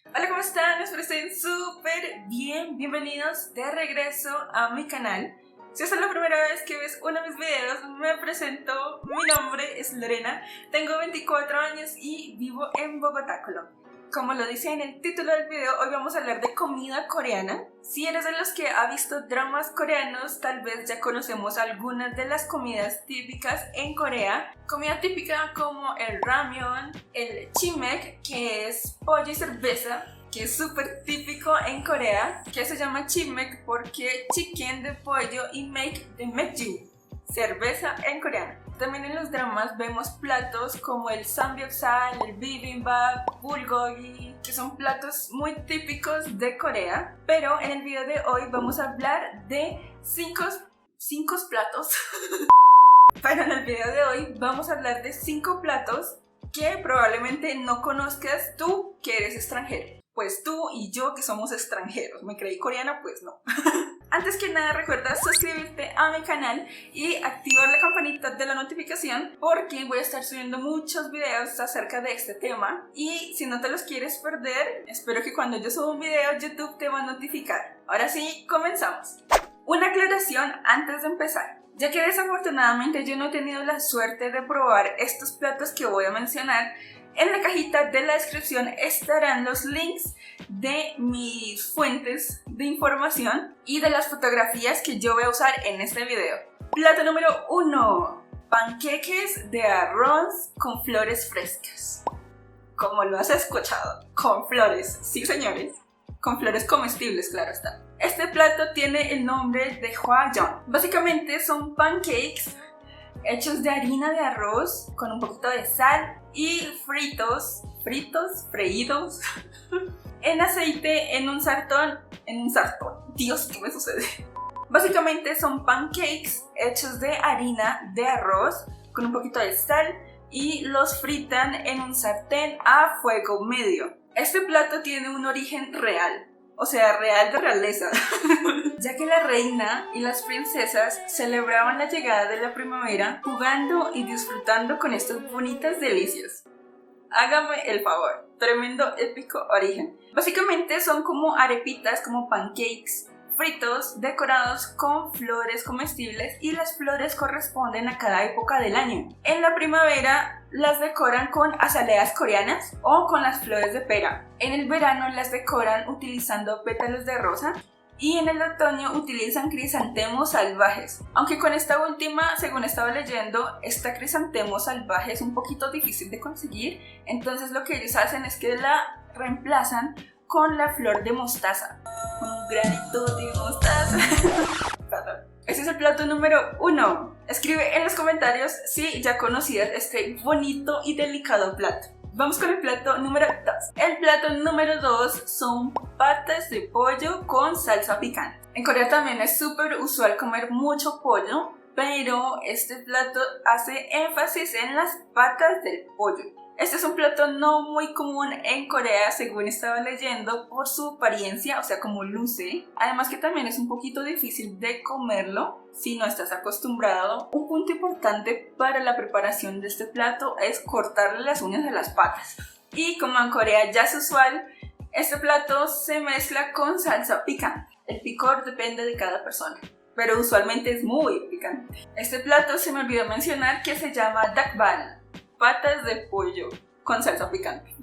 Hola, ¿cómo están? Espero estén súper bien. Bienvenidos de regreso a mi canal. Si esta es la primera vez que ves uno de mis videos, me presento. Mi nombre es Lorena, tengo 24 años y vivo en Bogotá, Colombia. Como lo dice en el título del video, hoy vamos a hablar de comida coreana. Si eres de los que ha visto dramas coreanos, tal vez ya conocemos algunas de las comidas típicas en Corea. Comida típica como el ramyeon, el chimek, que es pollo y cerveza, que es súper típico en Corea, que se llama chimek porque chicken de pollo y make de mekju, cerveza en coreano. También en los dramas vemos platos como el samgyeopsal, el bibimbap, bulgogi, que son platos muy típicos de Corea. Pero en el video de hoy vamos a hablar de 5 platos. Pero en el video de hoy vamos a hablar de 5 platos que probablemente no conozcas tú que eres extranjero. Pues tú y yo que somos extranjeros. Me creí coreana, pues no. Antes que nada, recuerda suscribirte a mi canal y activar la campanita de la notificación porque voy a estar subiendo muchos videos acerca de este tema y si no te los quieres perder, espero que cuando yo suba un video YouTube te va a notificar. Ahora sí, comenzamos. Una aclaración antes de empezar. Ya que desafortunadamente yo no he tenido la suerte de probar estos platos que voy a mencionar, en la cajita de la descripción estarán los links de mis fuentes de información y de las fotografías que yo voy a usar en este video. Plato número 1. Panqueques de arroz con flores frescas. Como lo has escuchado, con flores, sí señores, con flores comestibles, claro está. Este plato tiene el nombre de hwajeon. Básicamente son pancakes hechos de harina de arroz con un poquito de sal y freídos, en aceite en un sartén. Dios, ¿qué me sucede? Básicamente son pancakes hechos de harina de arroz con un poquito de sal y los fritan en un sartén a fuego medio. Este plato tiene un origen real. O sea, real de realeza, ya que la reina y las princesas celebraban la llegada de la primavera jugando y disfrutando con estas bonitas delicias. Hágame el favor, tremendo épico origen. Básicamente son como arepitas, como pancakes fritos decorados con flores comestibles y las flores corresponden a cada época del año. En la primavera las decoran con azaleas coreanas o con las flores de pera. En el verano las decoran utilizando pétalos de rosa y en el otoño utilizan crisantemos salvajes. Aunque con esta última, según estaba leyendo, esta crisantemo salvaje es un poquito difícil de conseguir, entonces lo que ellos hacen es que la reemplazan con la flor de mostaza, con un granito de mostaza. Ese es el plato número 1. Escribe en los comentarios si ya conocías este bonito y delicado plato. Vamos con el plato número 2. El plato número 2 son patas de pollo con salsa picante. En Corea también es súper usual comer mucho pollo, pero este plato hace énfasis en las patas del pollo. Este es un plato no muy común en Corea, según estaba leyendo, por su apariencia, o sea, como luce. Además que también es un poquito difícil de comerlo si no estás acostumbrado. Un punto importante para la preparación de este plato es cortarle las uñas a las patas. Y como en Corea ya es usual, este plato se mezcla con salsa picante. El picor depende de cada persona, pero usualmente es muy picante. Este plato se me olvidó mencionar que se llama dakbal. Patas de pollo con salsa picante.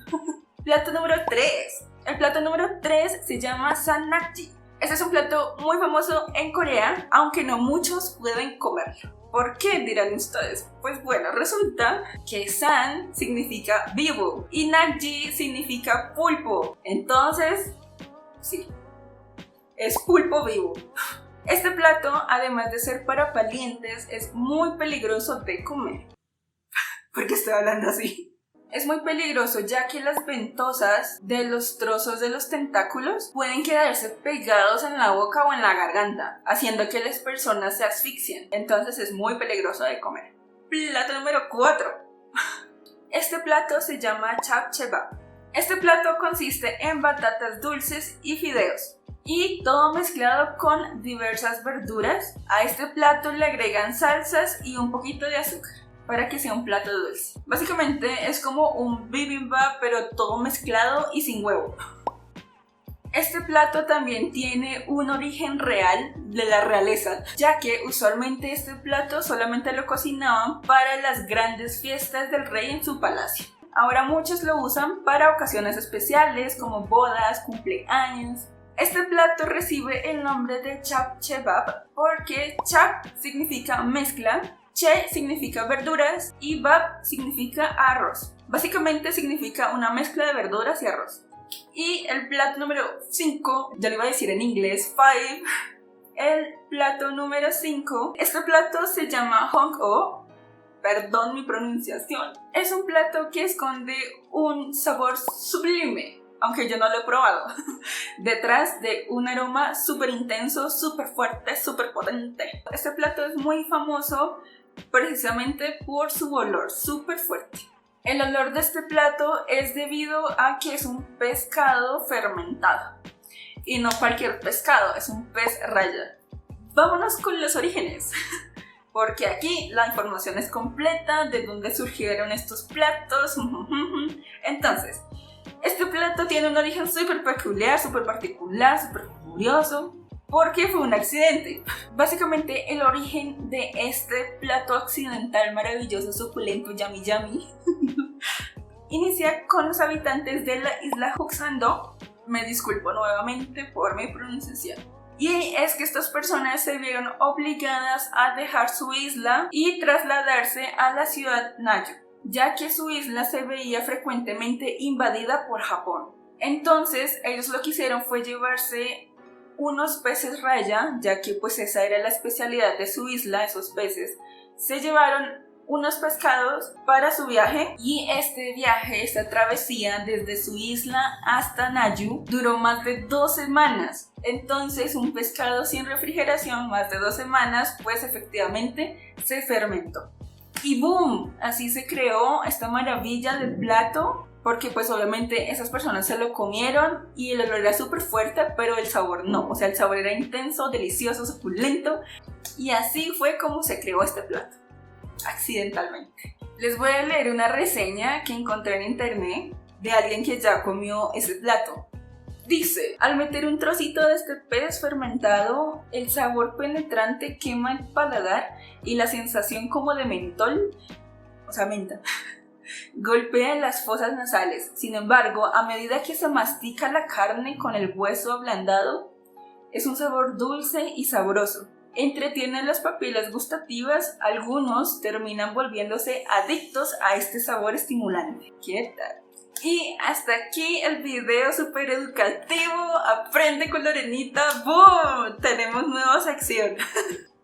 Plato número 3. El plato número 3 se llama sannakji. Este es un plato muy famoso en Corea, aunque no muchos pueden comerlo. ¿Por qué? Dirán ustedes. Pues bueno, resulta que san significa vivo y nakji significa pulpo. Entonces, sí, es pulpo vivo. Este plato, además de ser para valientes, es muy peligroso de comer. ¿Por qué estoy hablando así? Es muy peligroso ya que las ventosas de los trozos de los tentáculos pueden quedarse pegados en la boca o en la garganta, haciendo que las personas se asfixien. Entonces es muy peligroso de comer. Plato número 4. Este plato se llama japchaebap. Este plato consiste en batatas dulces y fideos, y todo mezclado con diversas verduras. A este plato le agregan salsas y un poquito de azúcar para que sea un plato dulce. Básicamente es como un bibimbap, pero todo mezclado y sin huevo. Este plato también tiene un origen real de la realeza, ya que usualmente este plato solamente lo cocinaban para las grandes fiestas del rey en su palacio. Ahora muchos lo usan para ocasiones especiales como bodas, cumpleaños. Este plato recibe el nombre de chap chebab porque chap significa mezcla, che significa verduras y bab significa arroz. Básicamente significa una mezcla de verduras y arroz. Y el plato número 5, ya lo iba a decir en inglés, 5. El plato número 5, este plato se llama hong o, perdón mi pronunciación. Es un plato que esconde un sabor sublime, aunque yo no lo he probado, detrás de un aroma súper intenso, súper fuerte, súper potente. Este plato es muy famoso precisamente por su olor súper fuerte. El olor de este plato es debido a que es un pescado fermentado. Y no cualquier pescado, es un pez raya. Vámonos con los orígenes. Porque aquí la información es completa de dónde surgieron estos platos. Entonces, este plato tiene un origen súper peculiar, súper particular, súper curioso. Porque fue un accidente. Básicamente el origen de este plato accidental maravilloso, suculento, yummy yummy, inicia con los habitantes de la isla Huxando. Me disculpo nuevamente por mi pronunciación. Y es que estas personas se vieron obligadas a dejar su isla y trasladarse a la ciudad Nayu, ya que su isla se veía frecuentemente invadida por Japón. Entonces ellos lo que hicieron fue llevarse unos peces raya, ya que pues esa era la especialidad de su isla, esos peces. Se llevaron unos pescados para su viaje y este viaje, esta travesía desde su isla hasta Nayu duró más de 2 semanas. Entonces un pescado sin refrigeración más de 2 semanas pues efectivamente se fermentó. Y ¡boom! Así se creó esta maravilla del plato. Porque pues obviamente esas personas se lo comieron y el olor era súper fuerte, pero el sabor no. O sea, el sabor era intenso, delicioso, suculento. Y así fue como se creó este plato, accidentalmente. Les voy a leer una reseña que encontré en internet de alguien que ya comió ese plato. Dice: al meter un trocito de este pez fermentado, el sabor penetrante quema el paladar y la sensación como de mentol, o sea, menta, golpea en las fosas nasales. Sin embargo, a medida que se mastica la carne con el hueso ablandado, es un sabor dulce y sabroso. Entretiene las papilas gustativas, algunos terminan volviéndose adictos a este sabor estimulante. ¿Qué tal? Y hasta aquí el video súper educativo. Aprende con Lorenita. ¡Boom! Tenemos nueva sección.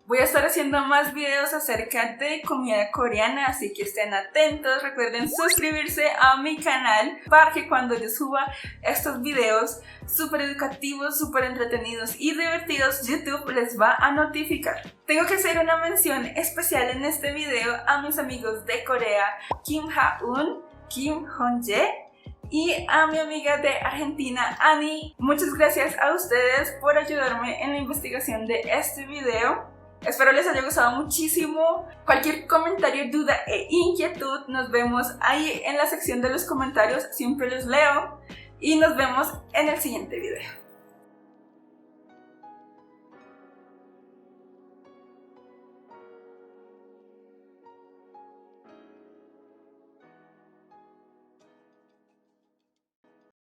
Voy a estar haciendo más videos acerca de comida coreana, así que estén atentos. Recuerden suscribirse a mi canal para que cuando yo suba estos videos súper educativos, súper entretenidos y divertidos, YouTube les va a notificar. Tengo que hacer una mención especial en este video a mis amigos de Corea, Kim Ha-un, Kim Hong-jae, y a mi amiga de Argentina, Ani. Muchas gracias a ustedes por ayudarme en la investigación de este video. Espero les haya gustado muchísimo. Cualquier comentario, duda e inquietud, nos vemos ahí en la sección de los comentarios. Siempre los leo y nos vemos en el siguiente video.